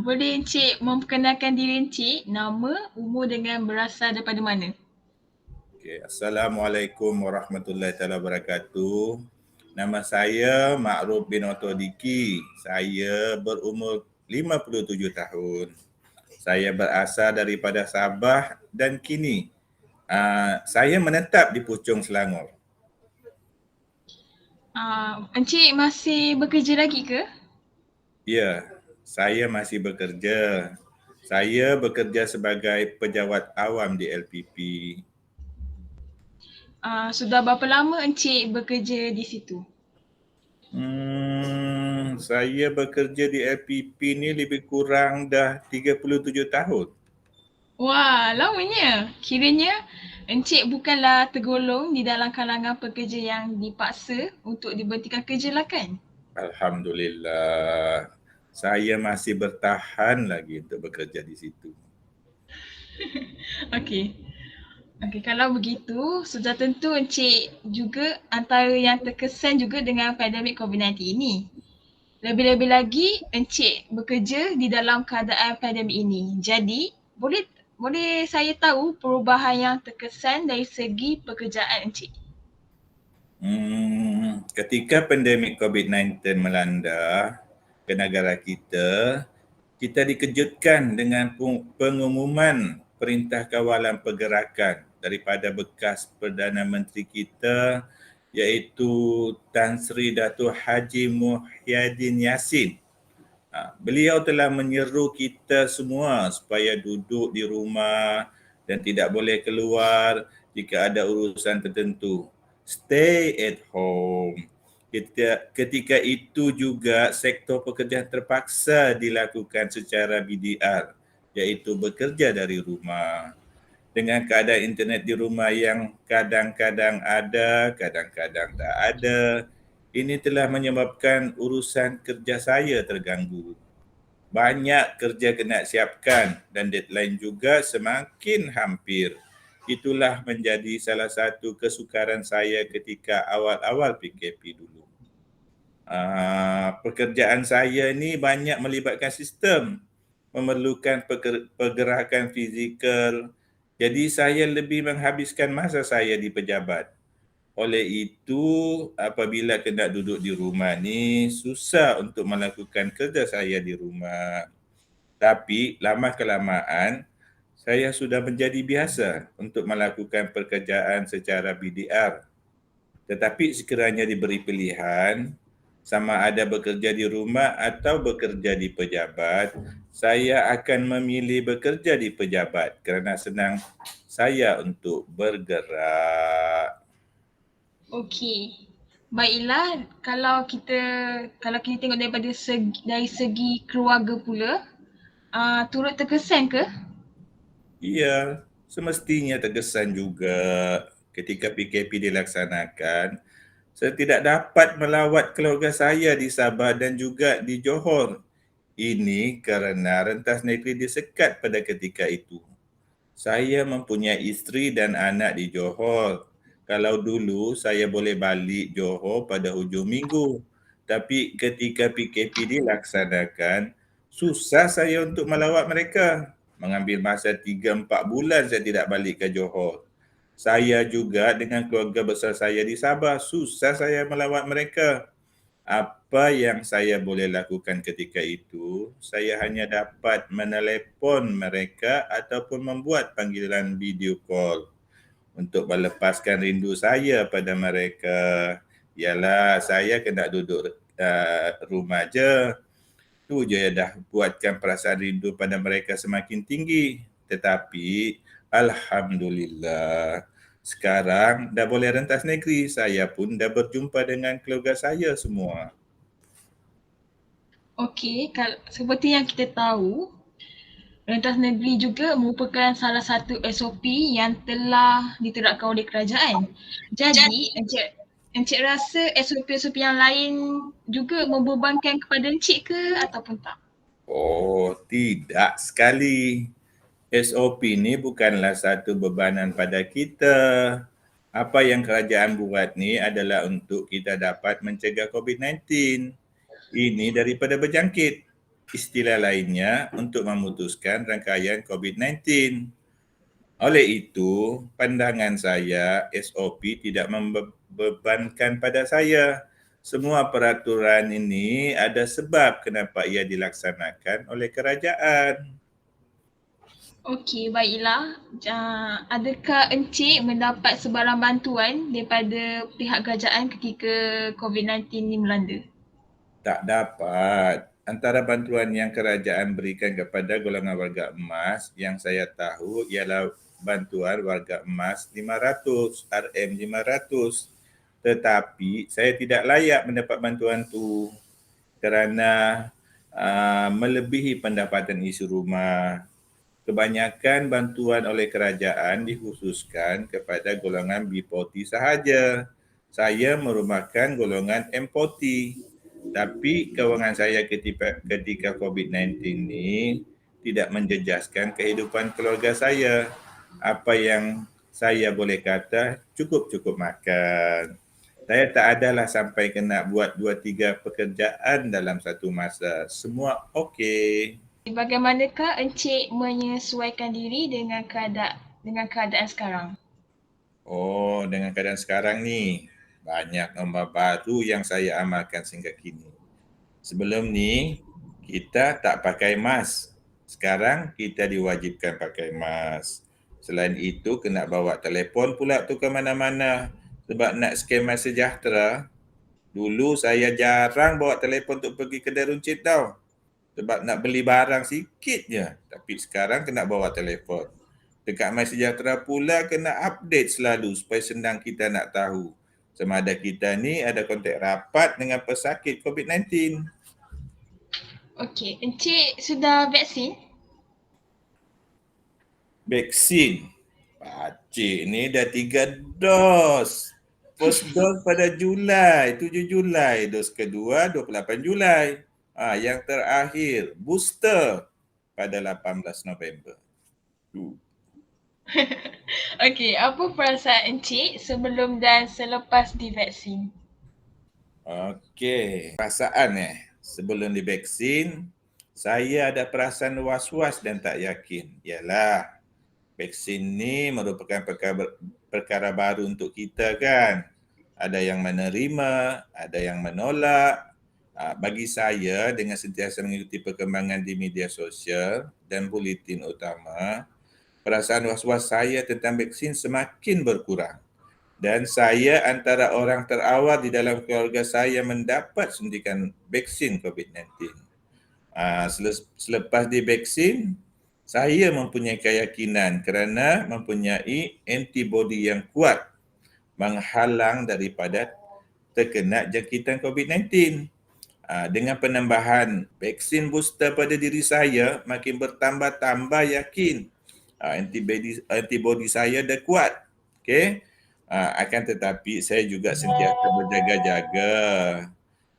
Boleh Encik memperkenalkan diri Encik, nama, umur dengan berasal daripada mana? Okay. Assalamualaikum warahmatullahi wabarakatuh. Nama saya Ma'ruf bin Otodiki. Saya berumur 57 tahun. Saya berasal daripada Sabah dan kini saya menetap di Puchong, Selangor. Encik masih bekerja lagi ke? Ya, saya masih bekerja. Saya bekerja sebagai pejabat awam di LPP. Sudah berapa lama Encik bekerja di situ? Saya bekerja di LPP ni lebih kurang dah 37 tahun. Wah, lamanya. Kiranya Encik bukanlah tergolong di dalam kalangan pekerja yang dipaksa untuk diberhentikan kerja lah kan? Alhamdulillah. Saya masih bertahan lagi untuk bekerja di situ. Okey. Okey, kalau begitu, sudah tentu Encik juga antara yang terkesan juga dengan pandemik COVID-19 ini. Lebih-lebih lagi, Encik bekerja di dalam keadaan pandemik ini. Jadi, boleh saya tahu perubahan yang terkesan dari segi pekerjaan Encik? Ketika pandemik COVID-19 melanda ke negara kita, kita dikejutkan dengan pengumuman Perintah Kawalan Pergerakan daripada bekas Perdana Menteri kita iaitu Tan Sri Dato' Haji Muhyiddin Yassin. Beliau telah menyeru kita semua supaya duduk di rumah dan tidak boleh keluar jika ada urusan tertentu. Stay at home. Ketika itu juga sektor pekerjaan terpaksa dilakukan secara BDR, iaitu bekerja dari rumah. Dengan keadaan internet di rumah yang kadang-kadang ada, kadang-kadang tak ada, ini telah menyebabkan urusan kerja saya terganggu. Banyak kerja kena siapkan dan deadline juga semakin hampir. Itulah menjadi salah satu kesukaran saya ketika awal-awal PKP dulu. Pekerjaan saya ni banyak melibatkan sistem, memerlukan pergerakan fizikal. Jadi saya lebih menghabiskan masa saya di pejabat. Oleh itu, apabila kena duduk di rumah ni, susah untuk melakukan kerja saya di rumah. Tapi lama-kelamaan, saya sudah menjadi biasa untuk melakukan pekerjaan secara BDR. Tetapi sekiranya diberi pilihan, sama ada bekerja di rumah atau bekerja di pejabat, saya akan memilih bekerja di pejabat kerana senang saya untuk bergerak. Okey. Baiklah, kalau kita tengok dari segi keluarga pula, turut terkesan ke? Ya, semestinya terkesan juga ketika PKP dilaksanakan. Saya tidak dapat melawat keluarga saya di Sabah dan juga di Johor. Ini kerana rentas negeri disekat pada ketika itu. Saya mempunyai isteri dan anak di Johor. Kalau dulu saya boleh balik Johor pada hujung minggu. Tapi ketika PKP dilaksanakan, susah saya untuk melawat mereka. Mengambil masa 3-4 bulan saya tidak balik ke Johor. Saya juga dengan keluarga besar saya di Sabah, susah saya melawat mereka. Apa yang saya boleh lakukan ketika itu, saya hanya dapat menelepon mereka ataupun membuat panggilan video call untuk melepaskan rindu saya pada mereka. Ialah saya kena duduk rumah je. Tu je dah buatkan perasaan rindu pada mereka semakin tinggi. Tetapi Alhamdulillah, sekarang dah boleh rentas negeri. Saya pun dah berjumpa dengan keluarga saya semua. Okey, seperti yang kita tahu, rentas negeri juga merupakan salah satu SOP yang telah diterapkan oleh kerajaan. Jadi, Encik rasa SOP-SOP yang lain juga membebankan kepada Encik ke ataupun tak? Oh, tidak sekali. SOP ni bukanlah satu bebanan pada kita. Apa yang kerajaan buat ni adalah untuk kita dapat mencegah COVID-19. Ini daripada berjangkit. istilah lainnya untuk memutuskan rangkaian COVID-19. Oleh itu, pandangan saya SOP tidak membebankan pada saya. Semua peraturan ini ada sebab kenapa ia dilaksanakan oleh kerajaan. Okey, baiklah. Adakah Encik mendapat sebarang bantuan daripada pihak kerajaan ketika COVID-19 ni melanda? Tak dapat. Antara bantuan yang kerajaan berikan kepada golongan warga emas yang saya tahu ialah bantuan warga emas 500, RM500. Tetapi saya tidak layak mendapat bantuan tu kerana melebihi pendapatan isi rumah. Kebanyakan bantuan oleh kerajaan dikhususkan kepada golongan B40 sahaja. Saya merupakan golongan M40. Tapi kewangan saya ketika COVID-19 ni tidak menjejaskan kehidupan keluarga saya. Apa yang saya boleh kata cukup-cukup makan. Saya tak adalah sampai kena buat 2-3 pekerjaan dalam satu masa. Semua okey. Bagaimanakah Encik menyesuaikan diri dengan keadaan sekarang? Oh, dengan keadaan sekarang ni, banyak norma baru yang saya amalkan sehingga kini. Sebelum ni, kita tak pakai mask. Sekarang kita diwajibkan pakai mask. Selain itu, kena bawa telefon pula tu ke mana-mana sebab nak scan MySejahtera. Dulu saya jarang bawa telefon untuk pergi kedai runcit tau. Sebab nak beli barang sikit je. Tapi sekarang kena bawa telefon. Dekat MySejahtera pula kena update selalu supaya senang kita nak tahu sama ada kita ni ada kontak rapat dengan pesakit COVID-19. Okey, Encik sudah vaksin? Vaksin. Pakcik ni dah 3 dos. First dose pada Julai, 7 Julai. Dos kedua 28 Julai. Yang terakhir booster pada 18 November. Okey, apa perasaan Encik sebelum dan selepas divaksin? Okey, perasaan sebelum divaksin, saya ada perasaan was-was dan tak yakin. Yalah, vaksin ni merupakan perkara baru untuk kita kan. Ada yang menerima, ada yang menolak. Bagi saya dengan sentiasa mengikuti perkembangan di media sosial dan buletin utama, perasaan was-was saya tentang vaksin semakin berkurang. Dan saya antara orang terawal di dalam keluarga saya mendapat suntikan vaksin COVID-19. Selepas divaksin, saya mempunyai keyakinan kerana mempunyai antibodi yang kuat menghalang daripada terkena jangkitan COVID-19. Dengan penambahan vaksin booster pada diri saya, makin bertambah-tambah yakin antibodi saya dah kuat. Okey. Akan tetapi saya juga sentiasa berjaga-jaga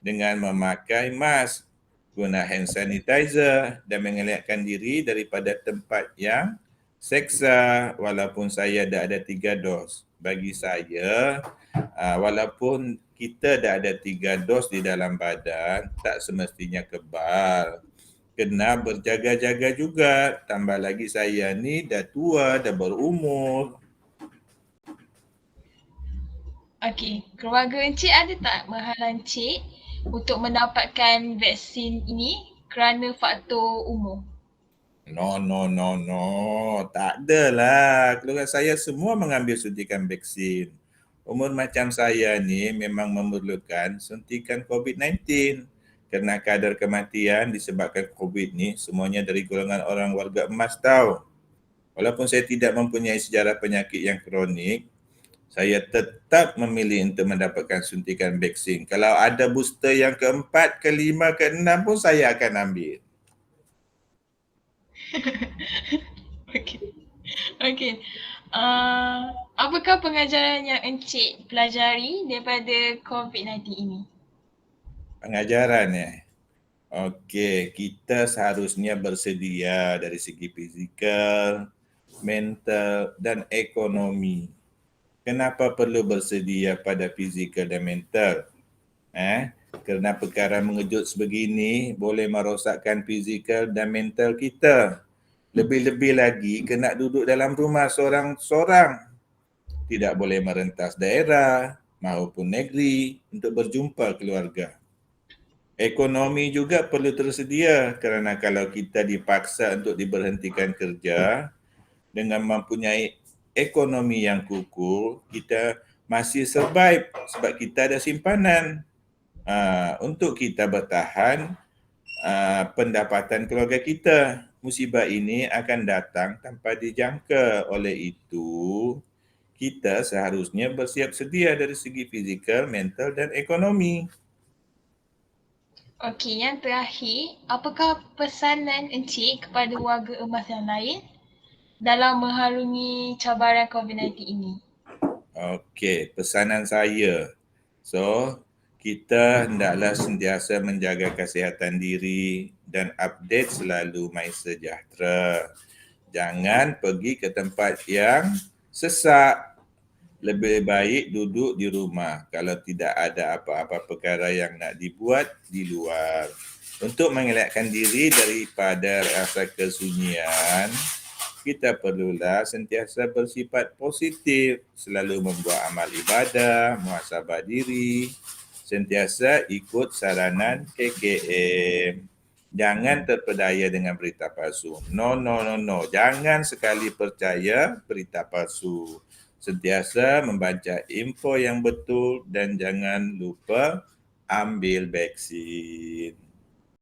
dengan memakai mask, guna hand sanitizer dan mengelakkan diri daripada tempat yang seksa walaupun saya dah ada 3 dos. Bagi saya, walaupun kita dah ada 3 dos di dalam badan, tak semestinya kebal. Kena berjaga-jaga juga. Tambah lagi saya ni dah tua, dah berumur. Okey, keluarga Encik ada tak menghalang Encik untuk mendapatkan vaksin ini kerana faktor umur? No. Tak adalah. Keluarga saya semua mengambil suntikan vaksin. Umur macam saya ni memang memerlukan suntikan COVID-19 kerana kadar kematian disebabkan COVID ni semuanya dari golongan orang warga emas tau. Walaupun saya tidak mempunyai sejarah penyakit yang kronik, saya tetap memilih untuk mendapatkan suntikan vaksin. Kalau ada booster yang keempat, kelima, keenam pun saya akan ambil. Okey. Okey. Apakah pengajaran yang Encik pelajari daripada COVID-19 ini? Pengajaran Okey, kita seharusnya bersedia dari segi fizikal, mental dan ekonomi. Kenapa perlu bersedia pada fizikal dan mental? Kerana perkara mengejut sebegini boleh merosakkan fizikal dan mental kita. Lebih-lebih lagi kena duduk dalam rumah seorang-seorang. Tidak boleh merentas daerah maupun negeri untuk berjumpa keluarga. Ekonomi juga perlu tersedia kerana kalau kita dipaksa untuk diberhentikan kerja dengan mempunyai ekonomi yang kukuh, kita masih survive sebab kita ada simpanan untuk kita bertahan pendapatan keluarga kita. Musibah ini akan datang tanpa dijangka. Oleh itu, kita seharusnya bersiap sedia dari segi fizikal, mental dan ekonomi. Okey, yang terakhir, apakah pesanan Encik kepada warga emas yang lain dalam mengharungi cabaran COVID-19 ini? Okey, pesanan saya. So, kita hendaklah sentiasa menjaga kesihatan diri dan update selalu MySejahtera. Jangan pergi ke tempat yang sesak. Lebih baik duduk di rumah kalau tidak ada apa-apa perkara yang nak dibuat di luar. Untuk mengelakkan diri daripada rasa kesunyian, kita perlulah sentiasa bersifat positif, selalu membuat amal ibadah, muhasabah diri, sentiasa ikut saranan KKM. Jangan terpedaya dengan berita palsu. No, no, no, no. Jangan sekali percaya berita palsu. Sentiasa membaca info yang betul dan jangan lupa ambil vaksin.